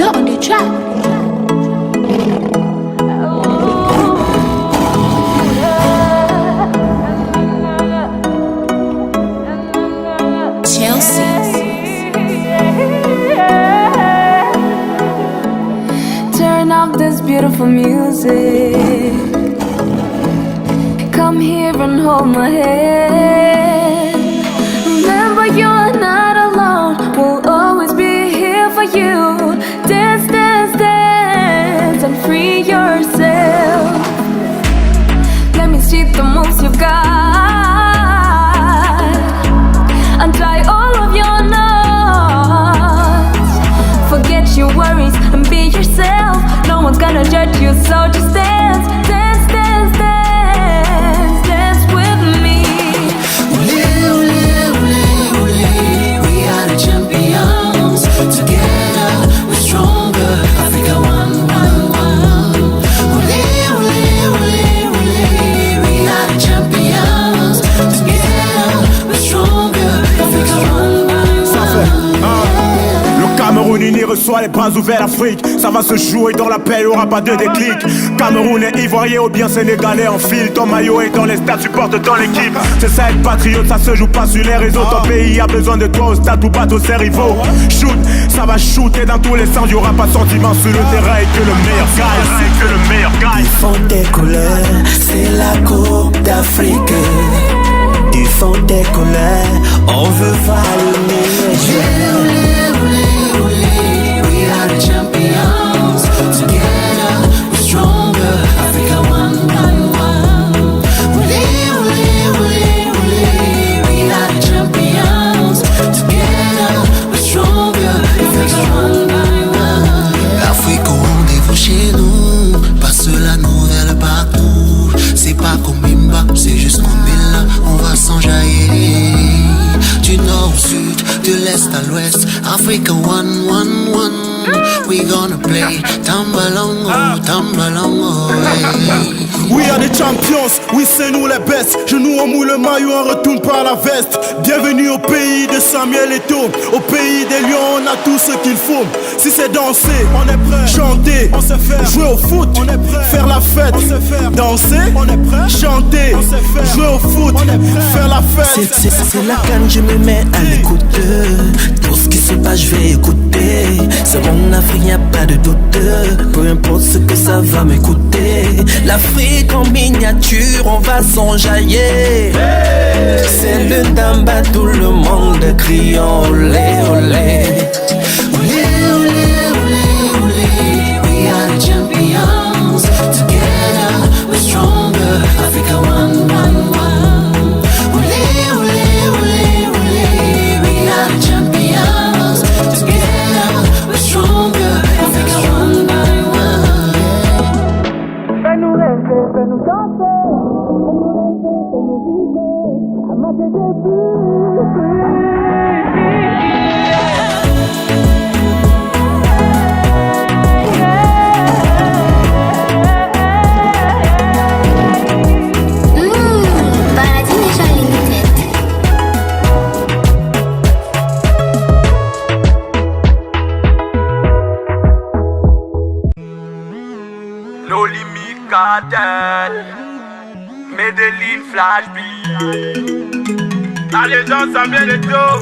Bruno on the track. Chelsea. Turn up this beautiful music. Come here and hold my hand. Remember you are not alone. We'll always be here for you. Dance, dance, dance and free yourself. Let me see the moves you got. Untie all of your knots. Forget your worries and be yourself. No one's gonna judge you, so just dance, dance, dance, dance, dance with me. We are the champions. Together we're stronger. Africa one, one, one. We are the champions. Together we're stronger. Africa one, one, one. Le Cameroun uni reçoit les bras ouverts l'Afrique. Ça va se jouer dans la paix, y'aura pas de déclic. Camerounais, Ivoiriens ou bien Sénégalais en file. Ton maillot est dans les stades, tu portes dans l'équipe. C'est ça être patriote, ça se joue pas sur les réseaux. Ton pays a besoin de toi au stade ou battre ses rivaux. Shoot, ça va shooter dans tous les sens. Y'aura pas de sentiment sur le terrain et que le meilleur gagne. Du fond des couleurs, c'est la Coupe d'Afrique. Du fond des couleurs, on veut voir le meilleur. We are the champions. Together we're stronger. Africa one, one, one. We are the champions. Together we're stronger. Africa one, one, one. L'Afrique au rendez-vous chez nous. Passe la nouvelle partout. C'est pas comme Bimba, c'est juste comme Billa. On va s'enjailler. Du nord au sud, de l'est à l'ouest. Africa one, one, one. We gonna play Tambalongo, Tambalongo, hey. We are the champions, oui c'est nous les best. Genoux on mouille le maillot, on retourne par la veste. Bienvenue au pays de Samuel Eto'o. Au pays des lions, on a tout ce qu'il faut. Si c'est danser, on est prêt. Chanter, on sait faire. Jouer au foot, on est prêt. Faire la fête, on sait faire. Danser, on est prêt. Chanter, on sait faire. Jouer au foot, on est prêt. Faire la fête. C'est la canne, je me mets à l'écoute. Tout ce qui se passe, je vais écouter. C'est mon Afrique, y'a pas de doute. Peu importe ce que ça va m'écouter. L'Afrique en miniature, on va s'enjailler. C'est le Damba, tout le monde criant olé, olé. We are the champions. Together we're stronger. Africa one, one, one. We are the champions. Together we're stronger. Africa one, one, one. Fais-nous rêver, fais-nous danser. Fais-nous vibrer. À ma Paradis Nation Limited. No limit cartel. Medellin flash beat. Allez gens, ça vient de tout.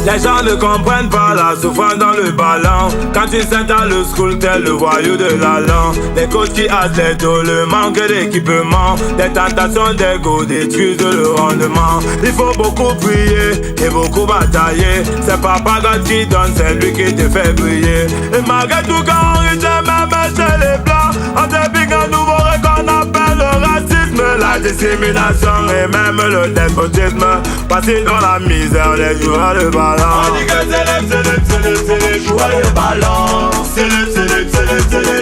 Les gens ne comprennent pas la souffrance dans le ballon. Quand ils s'installent le school tel le voyou de la langue. Les coachs qui hâtent les dos, le manque d'équipement. Des tentations d'ego détruisent le rendement. Il faut beaucoup prier et beaucoup batailler. C'est Papa God qui donne, c'est lui qui te fait briller. Et malgré tout quand on riche même chez les blancs, on te pique un nouveau qu'on appelle le racisme, la discrimination et même le despotisme. Passé dans la misère, les joueurs de ballon. On dit que c'est les joueurs de ballon. C'est les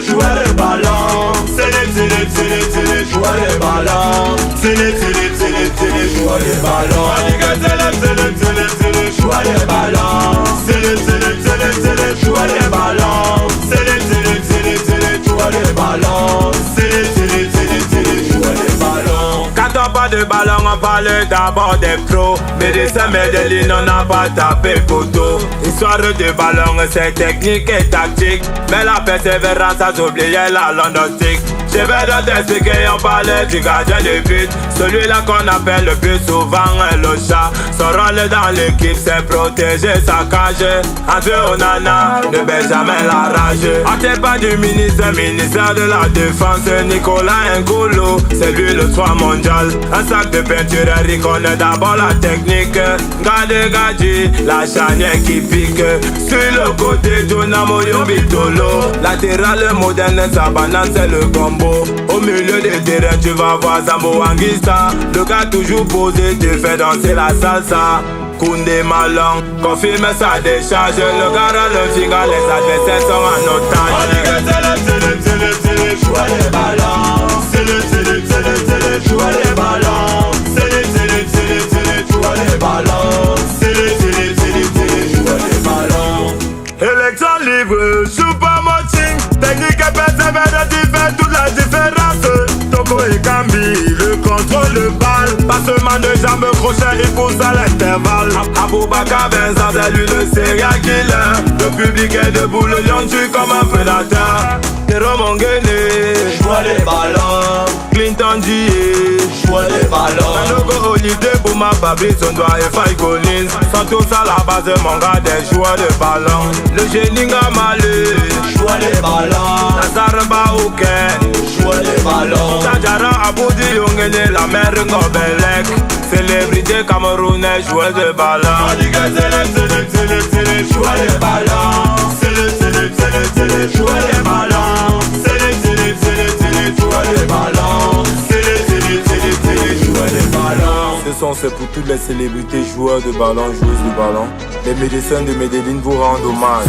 joueurs de ballon. C'est les joueurs de ballon. C'est les joueurs de ballon. On dit que c'est les joueurs de ballon. C'est les joueurs de ballon. C'est les joueurs de ballon. C'est les joueurs de ballon. Quand on parle de ballon, ballon, on parle d'abord des pros. Médecin Medellin, on n'a pas tapé photo. Histoire de ballon, c'est technique et tactique. Mais la persévérance a oublié la londostique. Je vais t'expliquer, on parlait du gardien de but. Celui-là qu'on appelle le plus souvent le chat. Son rôle dans l'équipe, c'est protéger sa cage. Entre Onana, ne baisse jamais la rage. On t'est pas du ministère de la défense, Nicolas Ngolo. C'est lui le 3 mondial. Un sac de peinture, il connaît d'abord la technique. Gade Gadji, la charnière qui pique. Sur le côté, Jonamo Yombitolo. Latéral moderne, sa banane, c'est le combo. Au milieu des terrains, tu vas voir Zambo Anguissa. Le gars toujours posé, te fait danser la salsa. Koundé Malong, confirme sa décharge. Le gars a le finger, les adversaires sont en otage. On dit que c'est le jouer les ballons. C'est le jouer les ballons. C'est le jouer les ballons. C'est le jouer les ballons. Élection libre, super moting. Technique et persévérance, tu fais toute la différence. Toko et Kambi, le contrôle de balle. Passement de jambes, crochet, il pousse à l'intervalle. Aboubaka Vincent, c'est lui le serial killer. Le public est debout, le lion tue comme un prédateur. Tero Mongene, joue les ballons. Clinton J, joue les ballons. Sanogo Olivier, Bouma Fabrice, on doit et Faye Collins. Sont tous à la base, mon gars, des joueurs de ballon. Le génie Malé, joue les ballons. Nazar Baouken, joue les ballons. Tajara Aboudi Yongene, la mère Ngobelek. Célébrité camerounaise, joueur de ballon. On dit que c'est le joueur de ballon. C'est le joueur de ballon. C'est le joueur de ballon. C'est le joueur de ballon. Ce son c'est pour toutes les célébrités joueurs de ballon, joueuses de ballon. Les médecins de Medellin vous rendent hommage.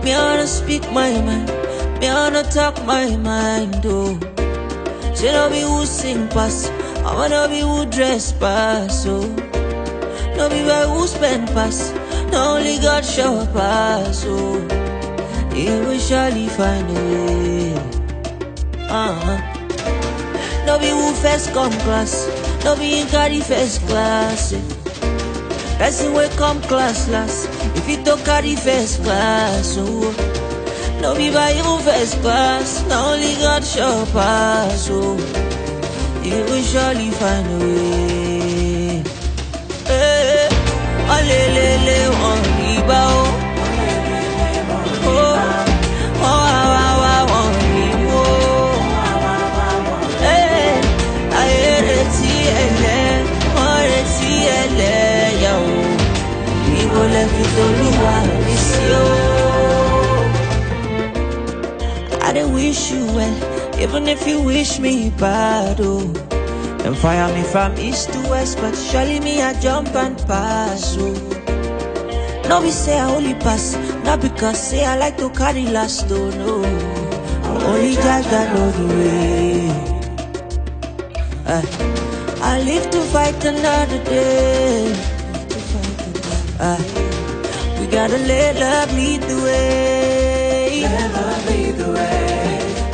Me wanna speak my mind, me wanna talk my mind, oh. She no be who sing pass, I wanna be who dress pass, oh. No be by who spend pass, no only God show pass, oh. He will surely find a way, No be who first come class, no be in carry first class, eh. Person will come class last, if you don't carry first class, oh. No be by you first class, no only God show pass, oh. You will surely find a way. Hey, alelele, one riba, oh. Oh, oh, one riba, oh. Hey, I hear it, yo. We will let you do miss you. I don't wish you well, even if you wish me bad, oh. And fire me from east to west, but surely me I jump and pass, oh. No be say I only pass, not because say I like to carry last, oh no. Only just that know the way. I live to fight another day. We gotta let love lead the way. Let love lead the way.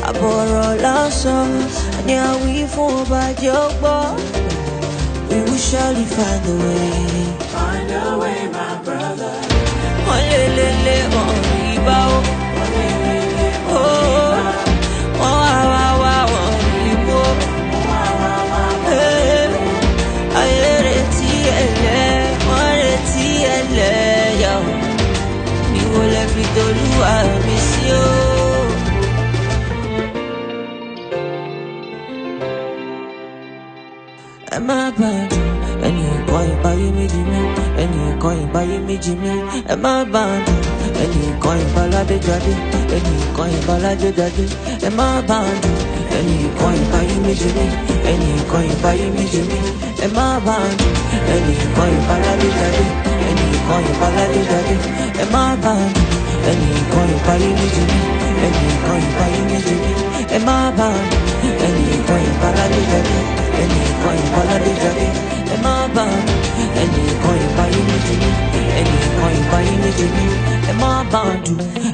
I borrow our songs, and yeah, we fall by your ball. We will surely find a way. Find a way, my brother. Oh, le, le, le, oh, riba, oh. Oh, ah, ah, ah, oh, riba, oh. Hey, I hear it, yo. Me will let me do I miss you. Am I bad? And you buy me Jimmy, any coin buy me Jimmy, and my band, any coin ballade daddy, any coin ballade daddy, and my band, any coin buy me Jimmy, any coin buy me Jimmy, and my band, any coin ballade daddy, any coin ballade daddy, and my band, any coin buy me Jimmy, any coin buy me Jimmy, and my band, any coin ballade daddy, any coin ballade daddy, and my band, any coin buy me Jimmy, any coin buy me Jimmy, and my band,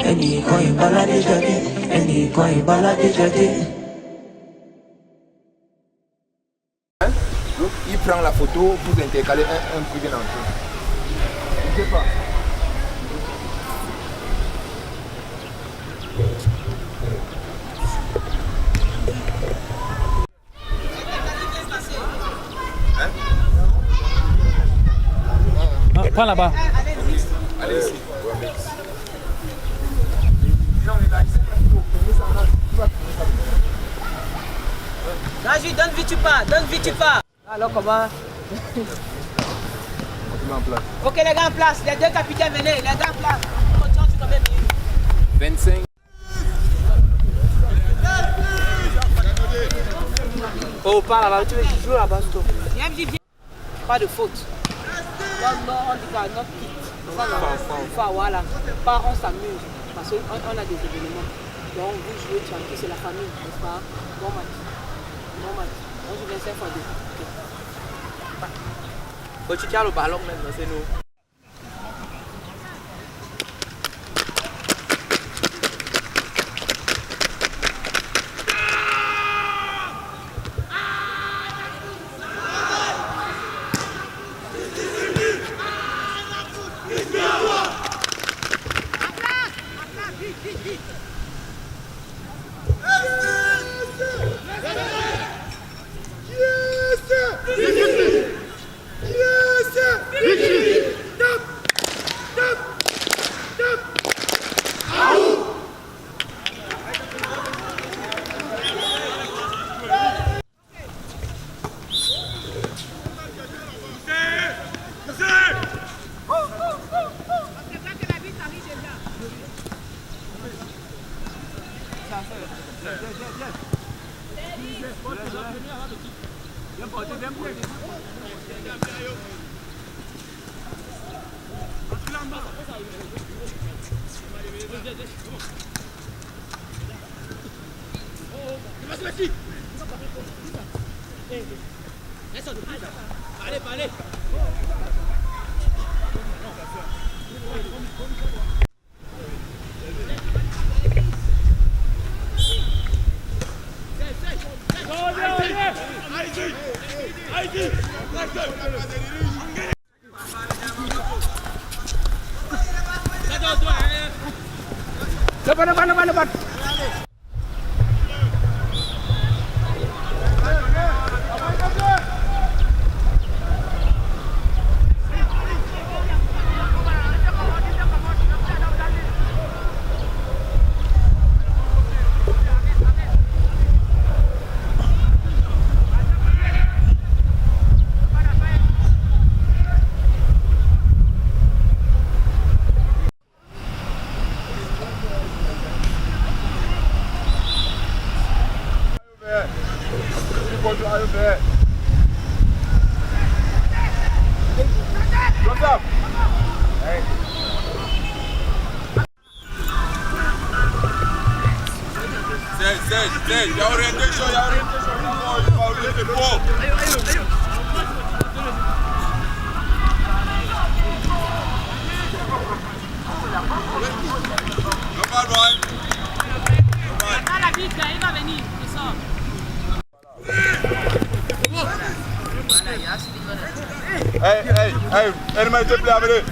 any coin ballade daddy, any coin ballade daddy. Donc il prend la photo pour intercaler un privé d'entrée. Je ne sais pas. Prends là-bas. Allez ici. Raju, donne vite tu pas. Alors comment? En place. Ok les gars en place, les deux capitaines venez, les gars en place. Continue sur combien de minutes? 25. Oh pas là-bas, tu veux jouer là-bas stop. Pas de faute. Non, on dit pas notre kit. Ça non, voilà. Pas on s'amuse. Parce qu'on a des événements. Donc vous jouez tranquille, c'est la famille, n'est-ce pas? Bon match. On joue 25 fois 2. Faut que tu tiens le ballon maintenant, c'est nous. Allez. Depan. Il y a orientation. Il va oublier le pot. La bite, il va venir, il sort. Hey, elle te plaît, allez.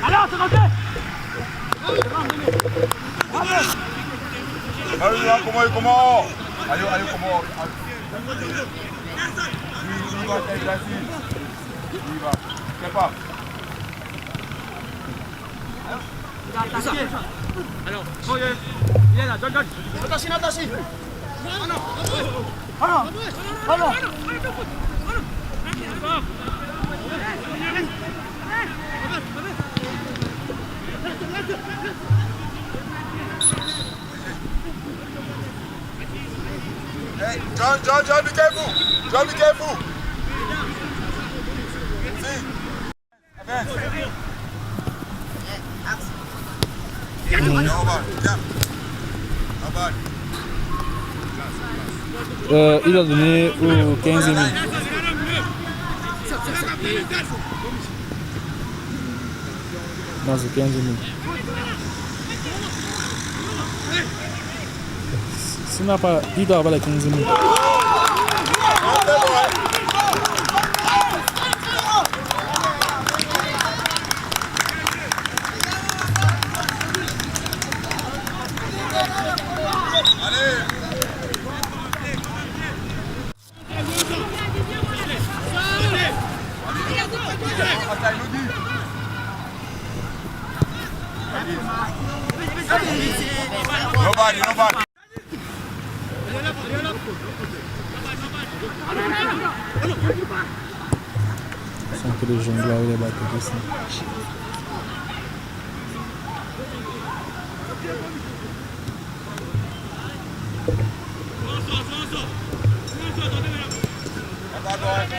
Alors, c'est rentré. Comment? Allez, comment? Il va. C'est pas. Alors, il est là, donne. Attention. Hey, John, be careful. John, be careful. See. Advance. Il a donné au 15e. Non, c'est 15e. S'il n'a pas, il doit avoir les 15e. Nobody. Sont que les jongleurs et les bateaux ici. Nobody.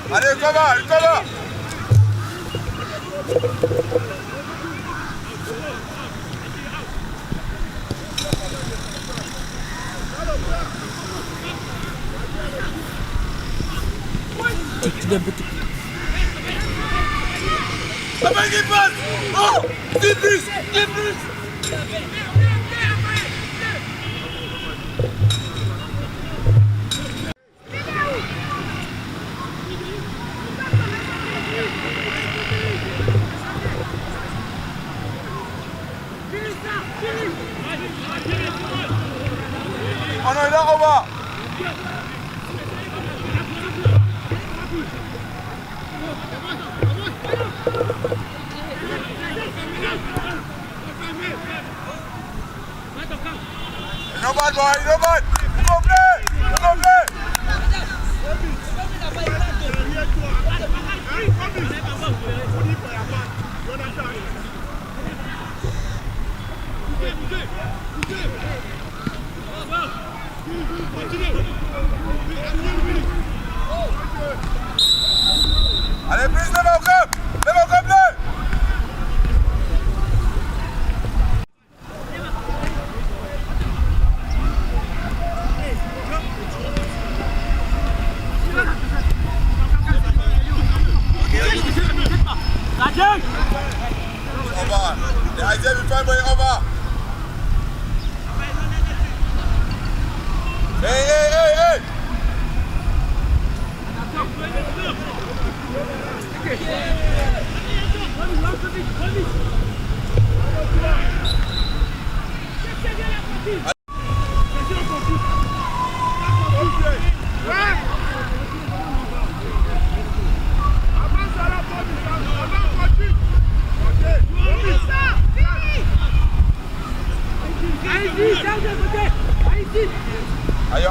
Allez, comment? Oh non, il est en bas. No bad boy, no bad. Go play. Allez, plus de mon club. Hey!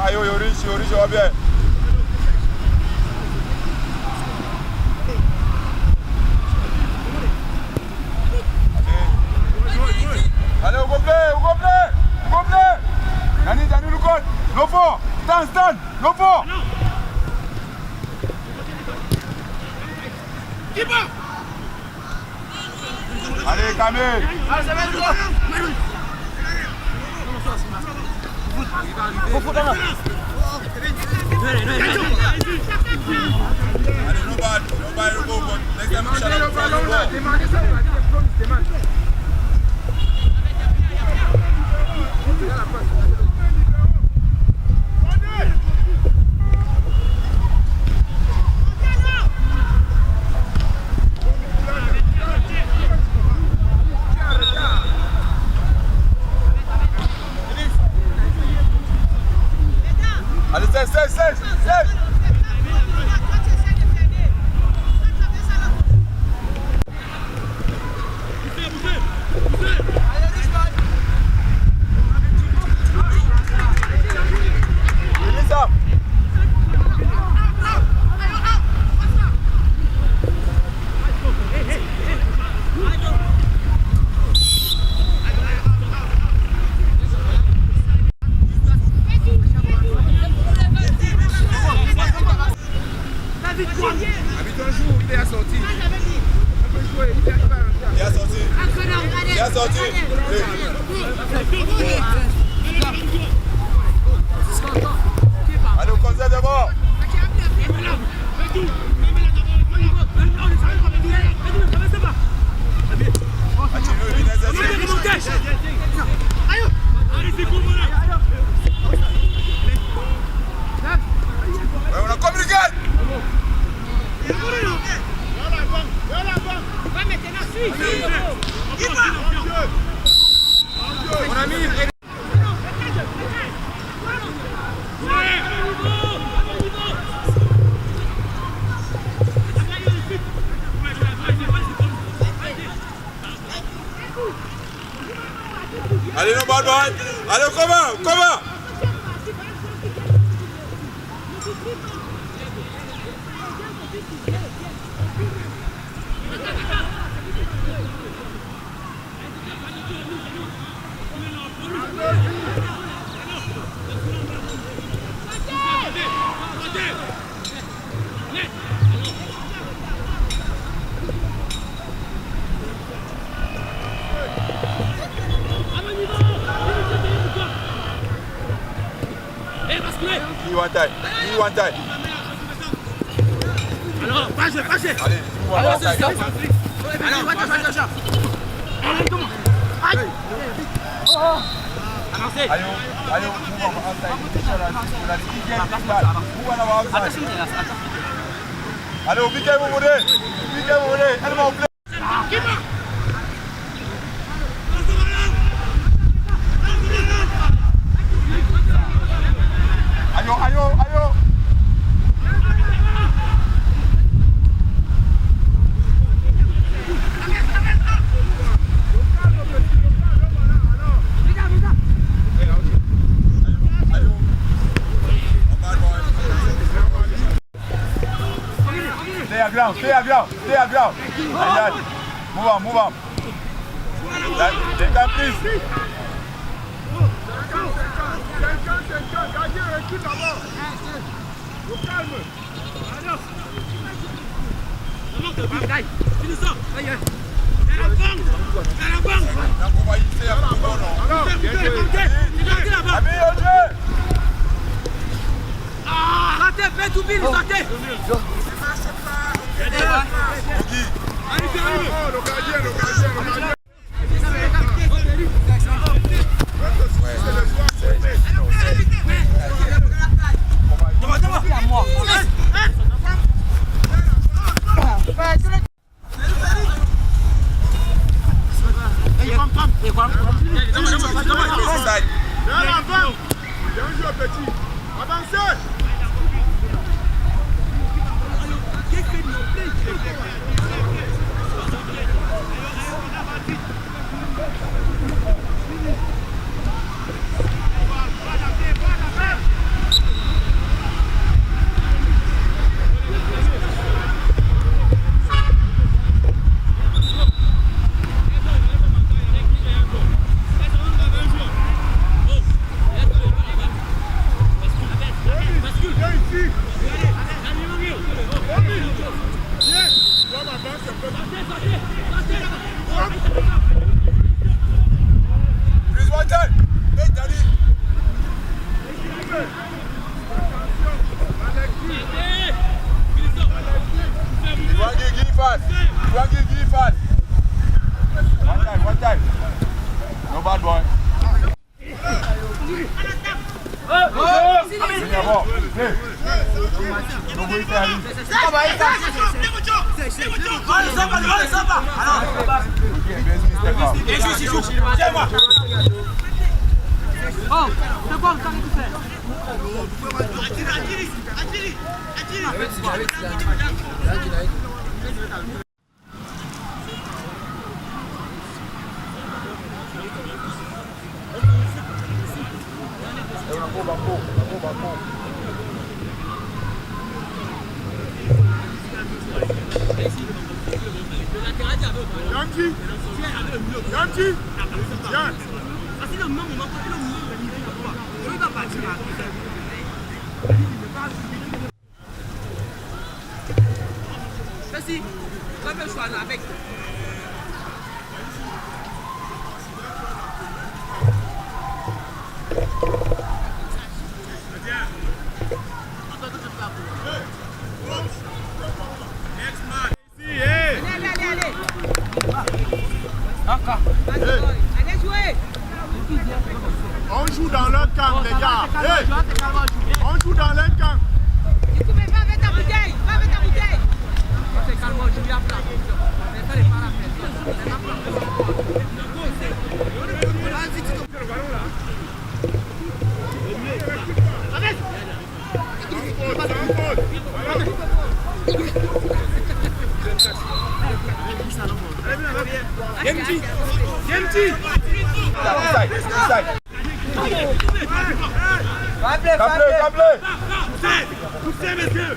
Ayo, Yoris, va bien. Allez, au complet. Dani, le code. No fort. Stand. No fort. Allez, Kamel. Allez, nobody, go. Next time we shall Allez, au concert d'abord. On a communiqué. Mon ami. Allez, no bad boy. Allez, comment? You want time. Alors, passez. Allez, Alors, c'est ça. Avancez. Allez, allez, au piquet, vous voulez. Elle m'a oublié. Ayo. Stay à ground. Ayan. Move on. They can please. One time. No bad boy. On joue dans leur camp, les gars. Hey, on joue dans leur camp. Va avec ta bouteille. Va avec ta bouteille. Poussez, messieurs.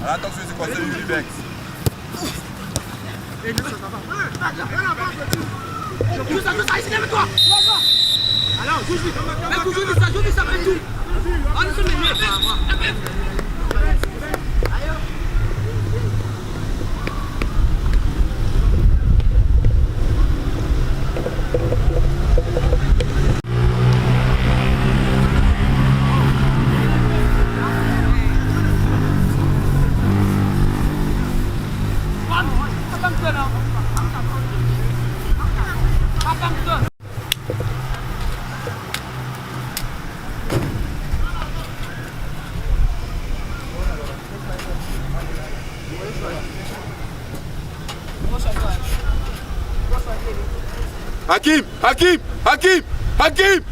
Attention, c'est quoi, c'est le Libex. Joue ça, ici, lève-toi. Alors, joue ça, après tout. Allez, se met. Hakim, Hakim, Hakim, Hakim.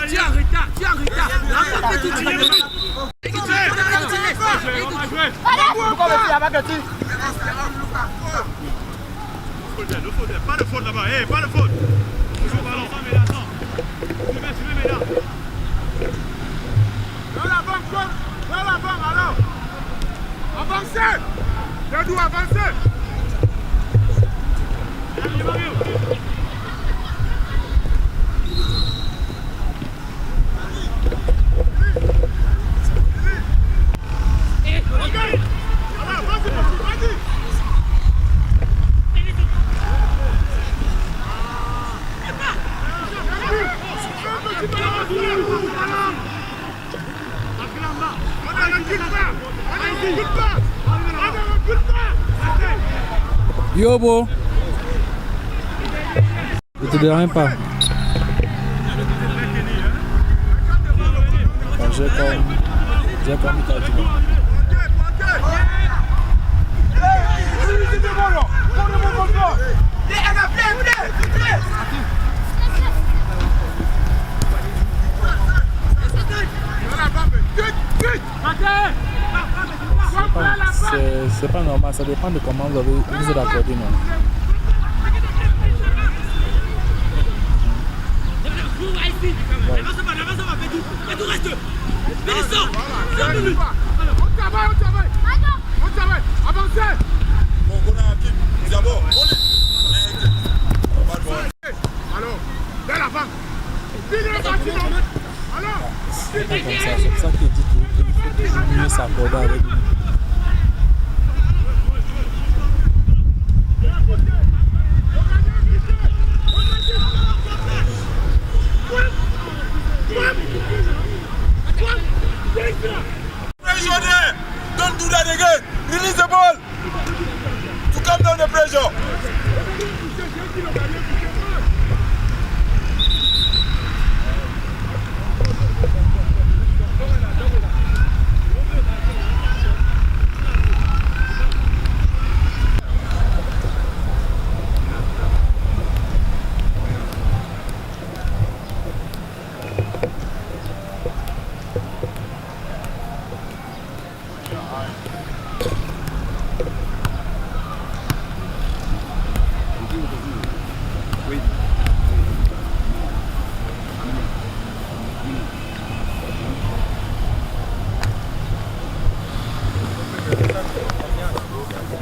Tu es en retard, tu es en retard. Pas de faute là-bas, pas de faute. Toujours ballon, mais attends. Tu mets là. Vers l'avant, alors. Avancez. Les deux, avancez. Yo, bro. Ne te dérange pas. J'ai comme c'est pas normal, ça dépend de comment vous êtes accordé, non? On travaille, avancez. Bon, on a un type, nous avons. C'est pas comme ça, c'est pour ça qu'il dit qu'il faut mieux s'accorder avec lui. Pressure there! Don't do that again! Release the ball! To come down the pressure!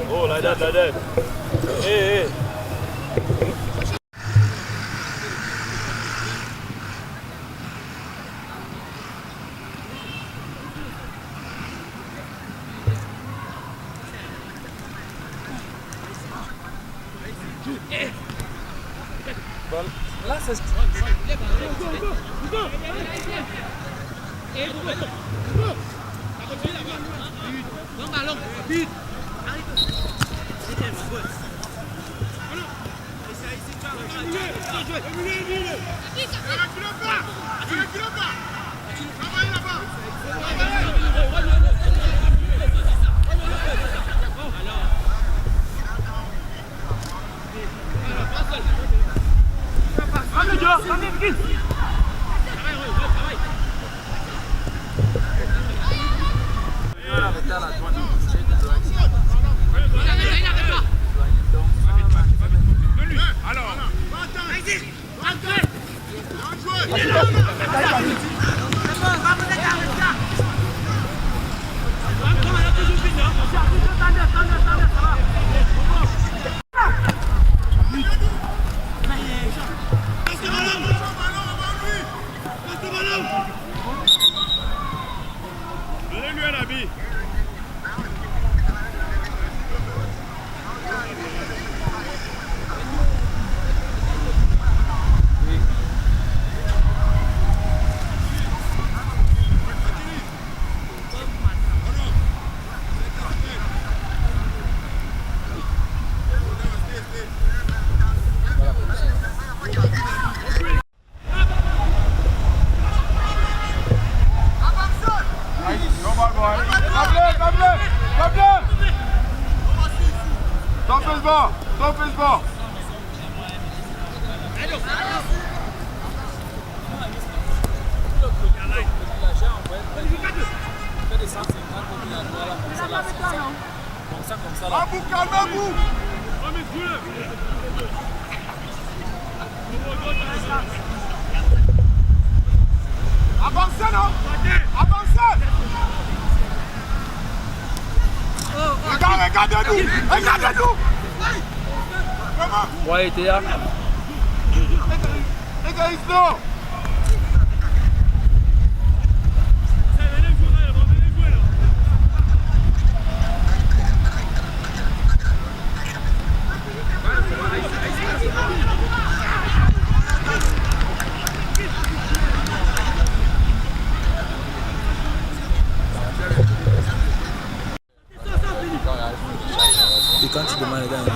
Oh, like that. Hey. Là, c'est... Stop his ball. Calmez-vous. Avancez, non? Avancez. Regardez-nous. Regardez-nous. Ouais, t'es là. Les gars, ils sont. Et quand tu demandes les gars, ils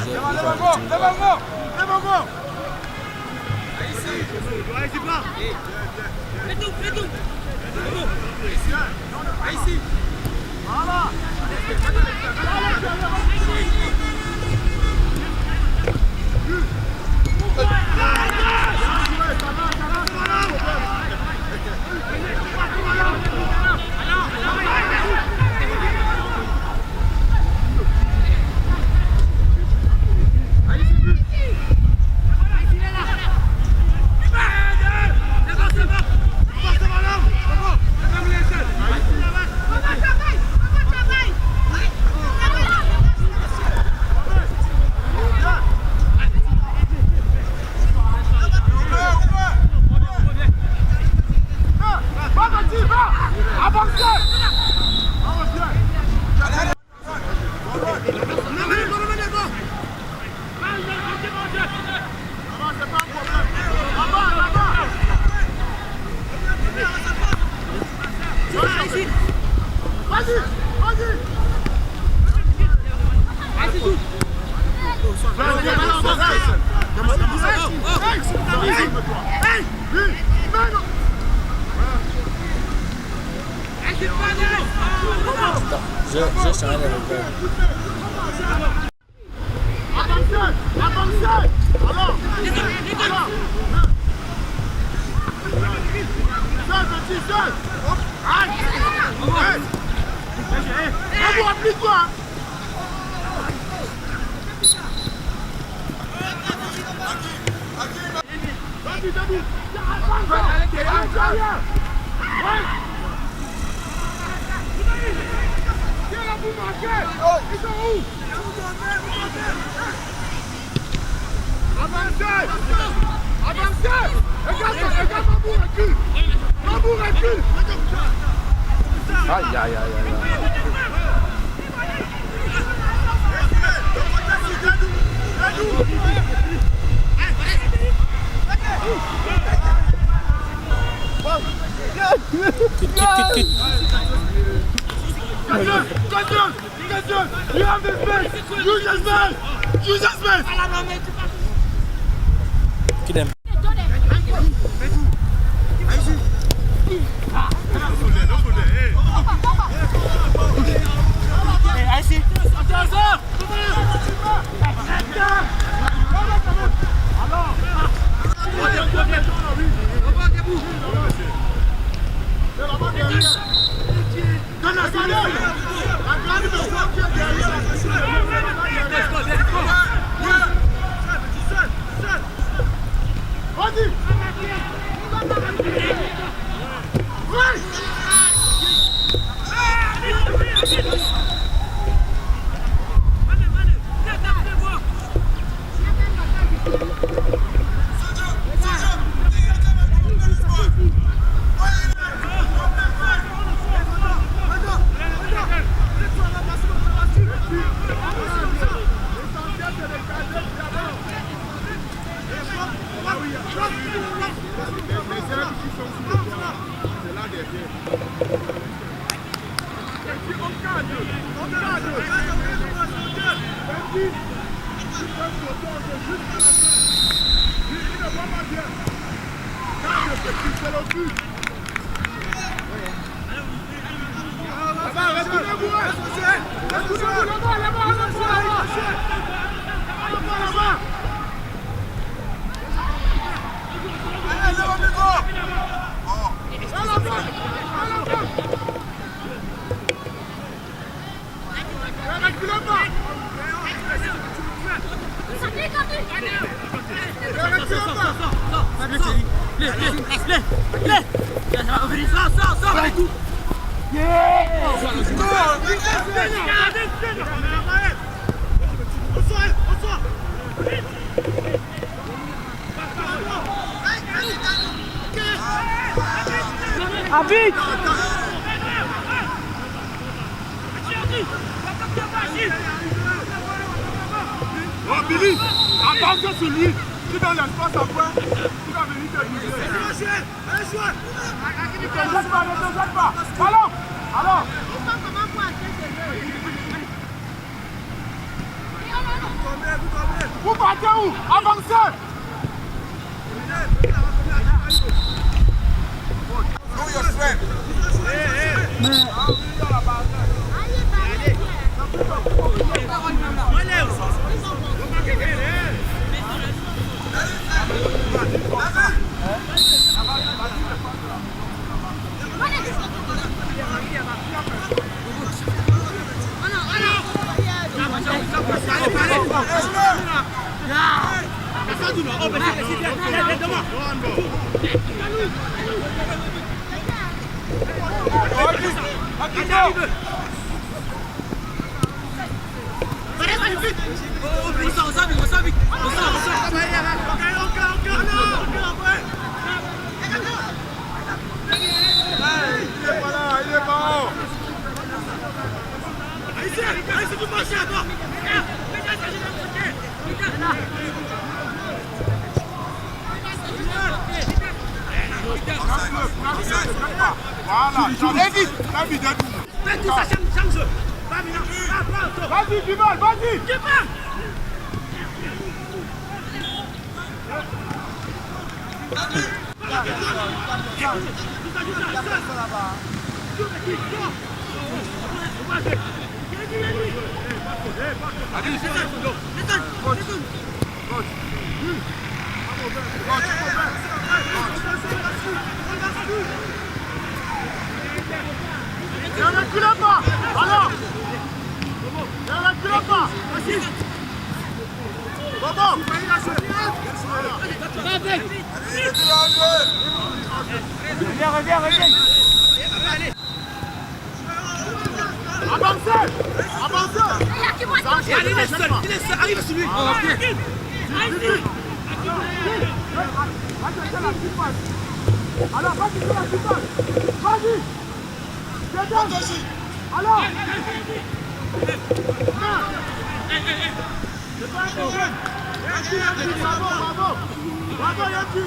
toi. Hey, lui, maintenant. J'ai changé les regards. Avancez, avancez. Alors. Seul, petit, seul. Aïe. Applique-toi. Debout. Ils sont où? Avancez. Avancez. Regarde Mabou recule. Mabou recule. Aïe, aïe, aïe, aïe. You have the space! Use your space! Use your space! Kill them. Hey, I see. Vite! Oh Billy, attention sur lui. Tu donnes l'espace après, tu vas venir te bouger. Allez jouer. Ne te jette pas, ne te jette pas. Allons, allons. Vous partez où? Avancez. Know your strength. Vas-y, Duval, vas-y! Ne recule pas. Alors. Ne recule pas. Vas-y. Bobo. Reviens. Avancez. Allez, laisse seul. Arrive sur lui. Alors, vas-y sur la surface. Vas-y. Alors. C'est pas un problème. Bravo, Yanti.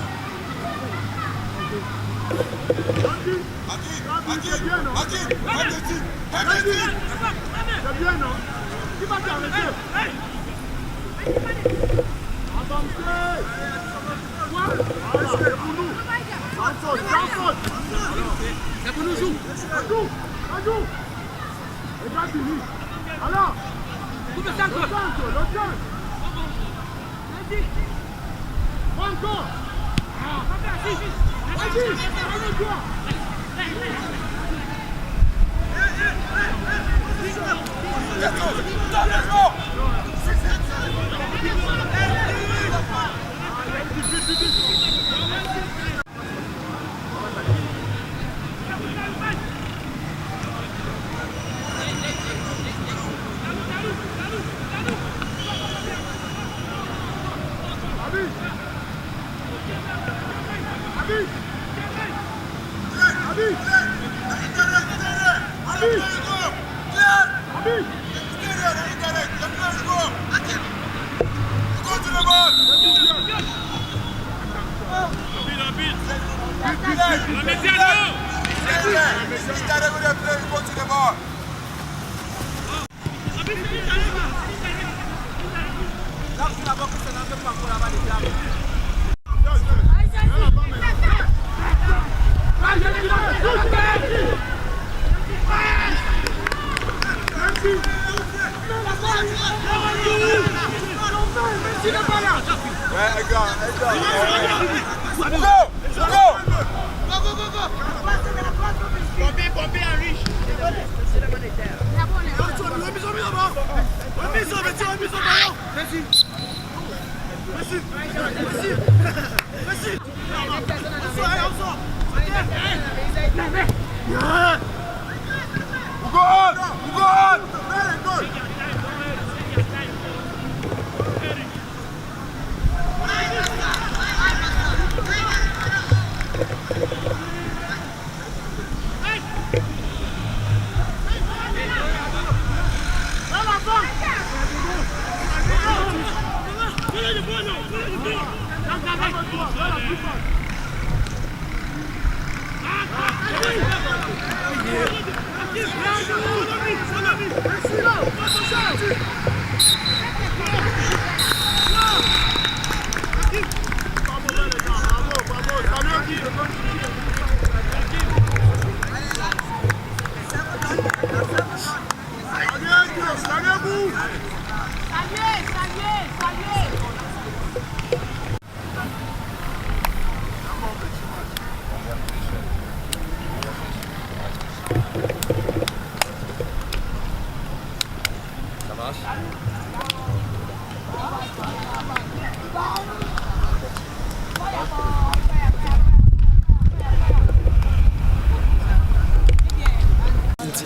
C'est bien, non? C'est bien, non? Qui va t'arrêter? Avancez. Voilà, c'est pour nous. En faute. C'est pour nous, joue. Joue. Et pas fini. Alors. Coupe le centre. Le centre. Encore. Vas-y, toi.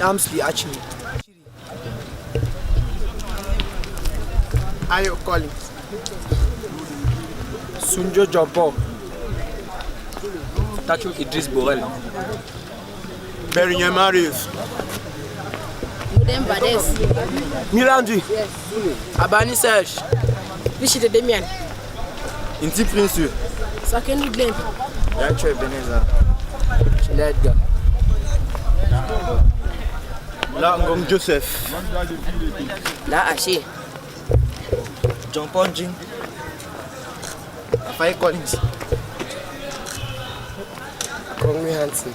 Amsley actually. Ayo Collins. Sunjo Jompo. Tacho Idriss Borel. Bernier Marius. Moudem Bades. Milandu. Yes. Abani Serge. Bichite Demian. Inti Prince. Sakenu Glen. Yancho Ebenezer. Ledga. Là, Ngom Joseph. Là, Haché. John Ponjin. Faye Collins. Chelsea.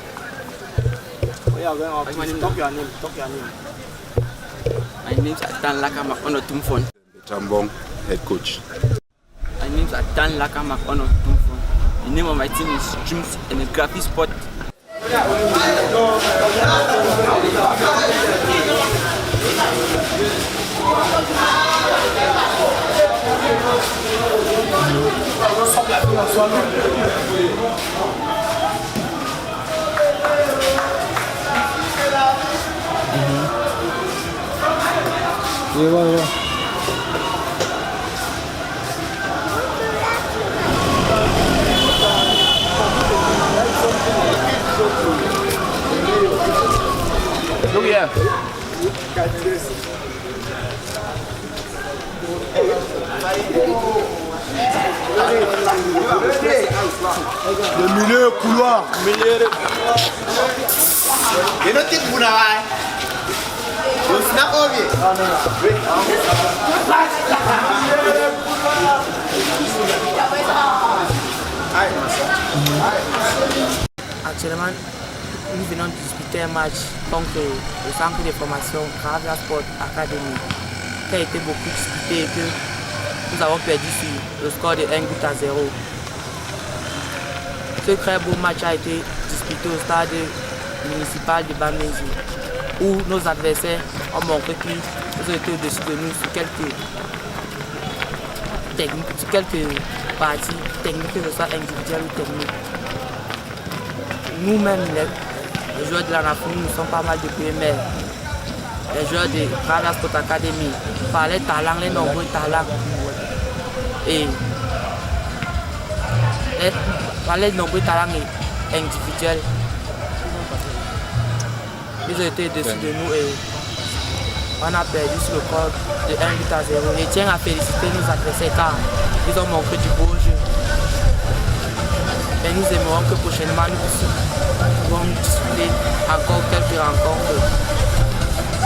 My name is Atan Lakamak Ono Tumfon. Tambong, head coach. My name is Atan Lakamak Ono Tumfon. The name of my team is Dreams and the Graphic Sport. Look here. Le milieu, couloir. Milieu. Et notre type, vous n'avez pas. Le snap au pied. Actuellement, nous venons de disputer un match contre le centre de formation Gravia Sport Academy qui a été beaucoup disputé et que nous avons perdu sur le score de 1 but à 0. Ce très beau match a été disputé au stade municipal de Bamezi où nos adversaires ont montré qu'ils ont été au-dessus de nous sur quelques parties techniques, que ce soit individuelles ou techniques. Nous-mêmes, les joueurs de la NAFU, nous sommes pas mal dépouillés, mais les joueurs de Gravia Sport Academy, par les talents, les nombreux talents, et par les nombreux talents individuels, ils ont été au-dessus de nous et on a perdu sur le score de 1 but à 0. Je tiens à féliciter nos adversaires car ils ont montré du beau jeu. Mais nous aimerons que prochainement nous pouvons discuter encore quelques rencontres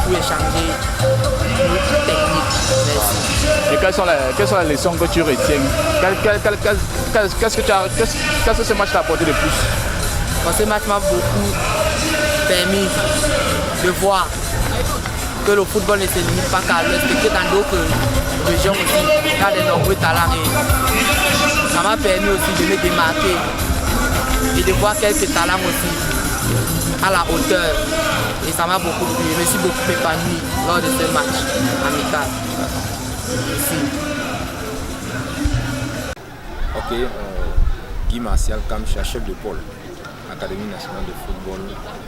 pour échanger nos techniques. Merci. Et quelles sont les leçons que tu retiens? Qu'est-ce que ce match t'a apporté de plus? Bon, ce match m'a beaucoup permis de voir que le football ne se limite pas qu'à l'Ouest, que dans d'autres régions aussi, il y a de nombreux talents. Et ça m'a permis aussi de me démarquer et de voir quelques talents aussi à la hauteur. Et ça m'a beaucoup plu. Je me suis beaucoup épanoui lors de ce match amical. Merci. Ok, Guy Martial Kamcha, chef de pôle, Académie nationale de football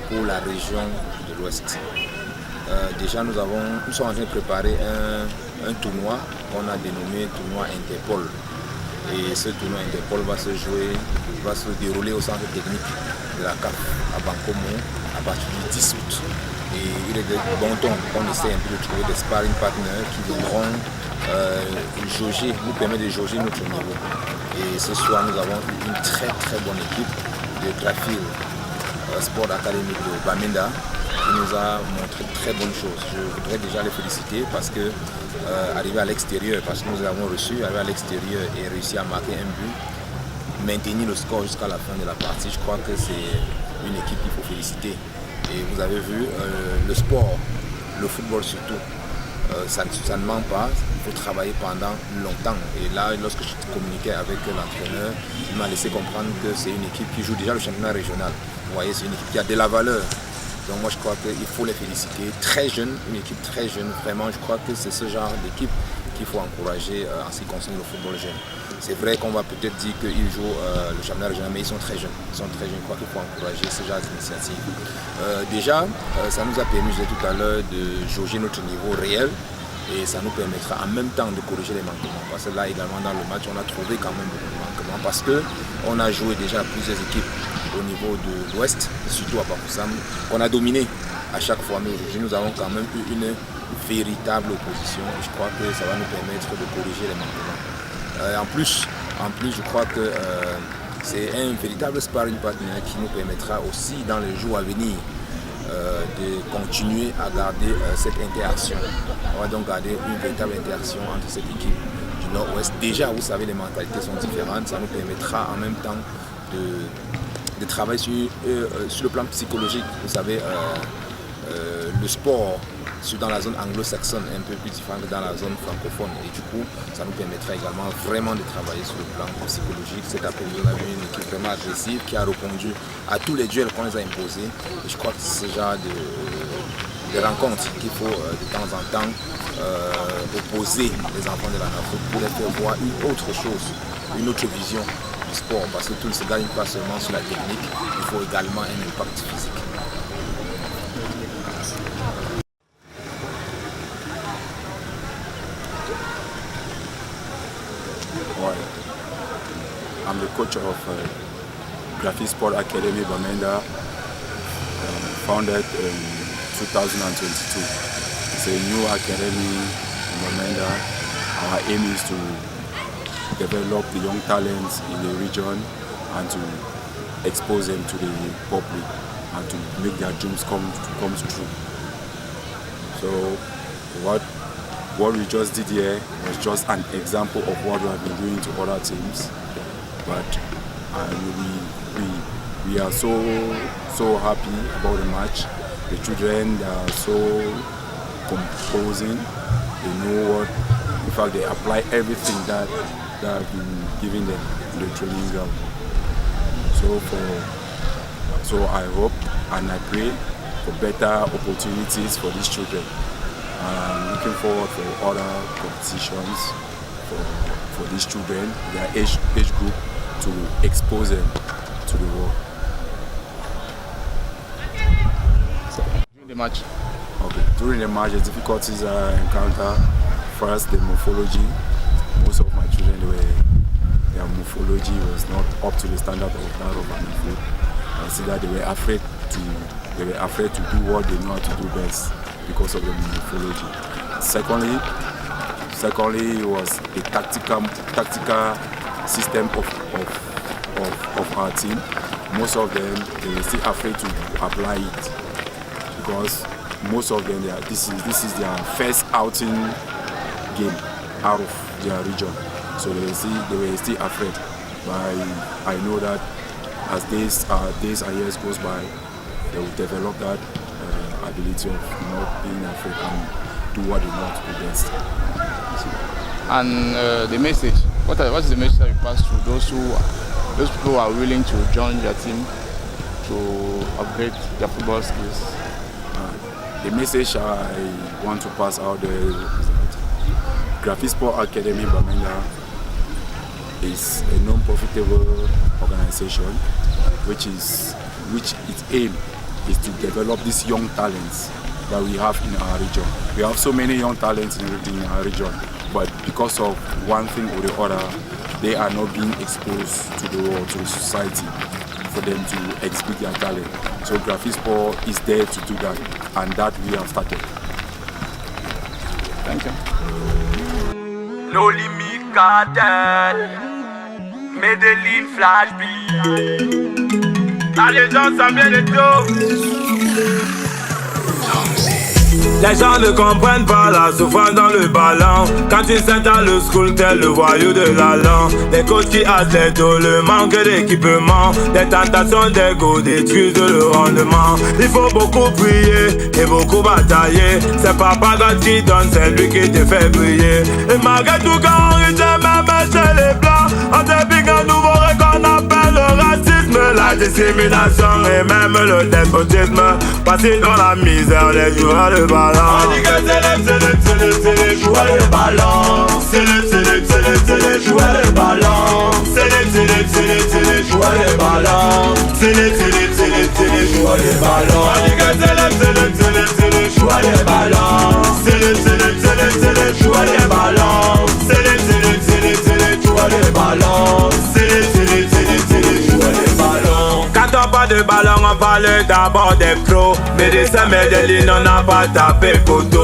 pour la région de l'Ouest. Déjà nous sommes en train de préparer un tournoi qu'on a dénommé tournoi Interpol. Et ce tournoi Interpol va se dérouler au centre technique de la CAF à Bancomo à partir du 10 août. Et il est de bon ton qu'on essaie un peu de trouver des sparring partners qui viendront nous permettre de jauger notre niveau. Et ce soir nous avons une très bonne équipe de Trafil Sport Academy de Bamenda qui nous a montré de très bonnes choses. Je voudrais déjà les féliciter parce que arriver à l'extérieur, parce que nous avons reçu, arriver à l'extérieur et réussir à marquer un but, maintenir le score jusqu'à la fin de la partie, je crois que c'est une équipe qu'il faut féliciter. Et vous avez vu, le sport, le football surtout, ça ne ment pas, il faut travailler pendant longtemps. Et là, lorsque je communiquais avec l'entraîneur, il m'a laissé comprendre que c'est une équipe qui joue déjà le championnat régional. Vous voyez, c'est une équipe qui a de la valeur. Donc moi je crois qu'il faut les féliciter. Très jeune, une équipe très jeune, vraiment je crois que c'est ce genre d'équipe qu'il faut encourager en ce qui concerne le football jeune. C'est vrai qu'on va peut-être dire qu'ils jouent le championnat régional, mais ils sont très jeunes. Je crois qu'il faut encourager ce genre d'initiative. Déjà, ça nous a permis, je disais tout à l'heure, de jauger notre niveau réel. Et ça nous permettra en même temps de corriger les manquements. Parce que là également dans le match, on a trouvé quand même beaucoup de manquements. Parce qu'on a joué déjà plusieurs équipes au niveau de l'Ouest, surtout à Bafoussam, qu'on a dominé à chaque fois. Mais aujourd'hui, nous avons quand même eu une véritable opposition. Et je crois que ça va nous permettre de corriger les manquements. En plus, je crois que c'est un véritable sparring partner qui nous permettra aussi dans les jours à venir de continuer à garder cette interaction. On va donc garder une véritable interaction entre cette équipe du Nord-Ouest. Déjà, vous savez, les mentalités sont différentes. Ça nous permettra en même temps de travail sur le plan psychologique. Vous savez, le sport dans la zone anglo-saxonne est un peu plus différent que dans la zone francophone. Et du coup, ça nous permettra également vraiment de travailler sur le plan psychologique. Cet après-midi, on a vu une équipe vraiment agressive qui a répondu à tous les duels qu'on les a imposés. Et je crois que c'est ce genre de rencontres qu'il faut de temps en temps opposer les enfants de la Afrique pour les faire voir une autre chose, une autre vision du sport. Parce que tout ne se gagne pas seulement sur la technique, il faut également un impact physique. I'm the coach of Graphic Sport Academy Bamenda, founded in 2022. It's a new academy in Bamenda. Our aim is to develop the young talents in the region and to expose them to the public and to make their dreams come true. So what we just did here was just an example of what we have been doing to other teams. But we are so happy about the match. The children are so composing. They know what, in fact, they apply everything that I've been giving them in the training ground. So I hope and I pray for better opportunities for these children. I'm looking forward for other competitions for these children, their age group, to expose them to the world. During the match? Okay. During the match, the difficulties I encounter, first the morphology. Most of my children, their morphology was not up to the standard of that of an athlete. I see that they were afraid to do what they know how to do best because of the morphology. Secondly, it was the tactical system of our team. Most of them, they were still afraid to apply it because most of them, this is their first outing game out of their region. So they were still afraid. But I know that as days and years goes by, they will develop that ability of not being afraid and do what they know to do best. And the message, what is the message that you pass to those people who are willing to join your team to upgrade their football skills? The message I want to pass out there is that Graphic Sport Academy Bamenda is a non-profitable organization which its aim is to develop these young talents that we have in our region. We have so many young talents in our region, but because of one thing or the other, they are not being exposed to the world, to the society, for them to exhibit their talent. So Graphic Sport is there to do that, and that we have started. Thank you. No limit cartel, Medellin flash beat. Les gens savent bien le dos. Les gens ne comprennent pas la souffrance dans le ballon. Quand ils s'installent le school tel le voyou de la langue. Les coachs qui hâtent les dos, le manque d'équipement. Des tentations d'ego détruisent le rendement. Il faut beaucoup prier et beaucoup batailler. C'est Papa God qui donne, c'est lui qui te fait briller. Et malgré tout quand on rejette même chez les blancs, on dépique un nouveau qu'on appelle le racisme, la discrimination et même le despotisme. Parce que dans la misère, les joueurs de ballon. On dit que c'est les joueurs de ballon. C'est les joueurs de ballon. C'est les joueurs de ballon. C'est les joueurs de ballon. On dit que c'est les joueurs de ballon. C'est les joueurs de ballon. C'est les joueurs de ballon. C'est les joueurs de ballon. Quand on parle de ballon, on parle d'abord des pros. Mais de Medellin, on n'a pas tapé photo.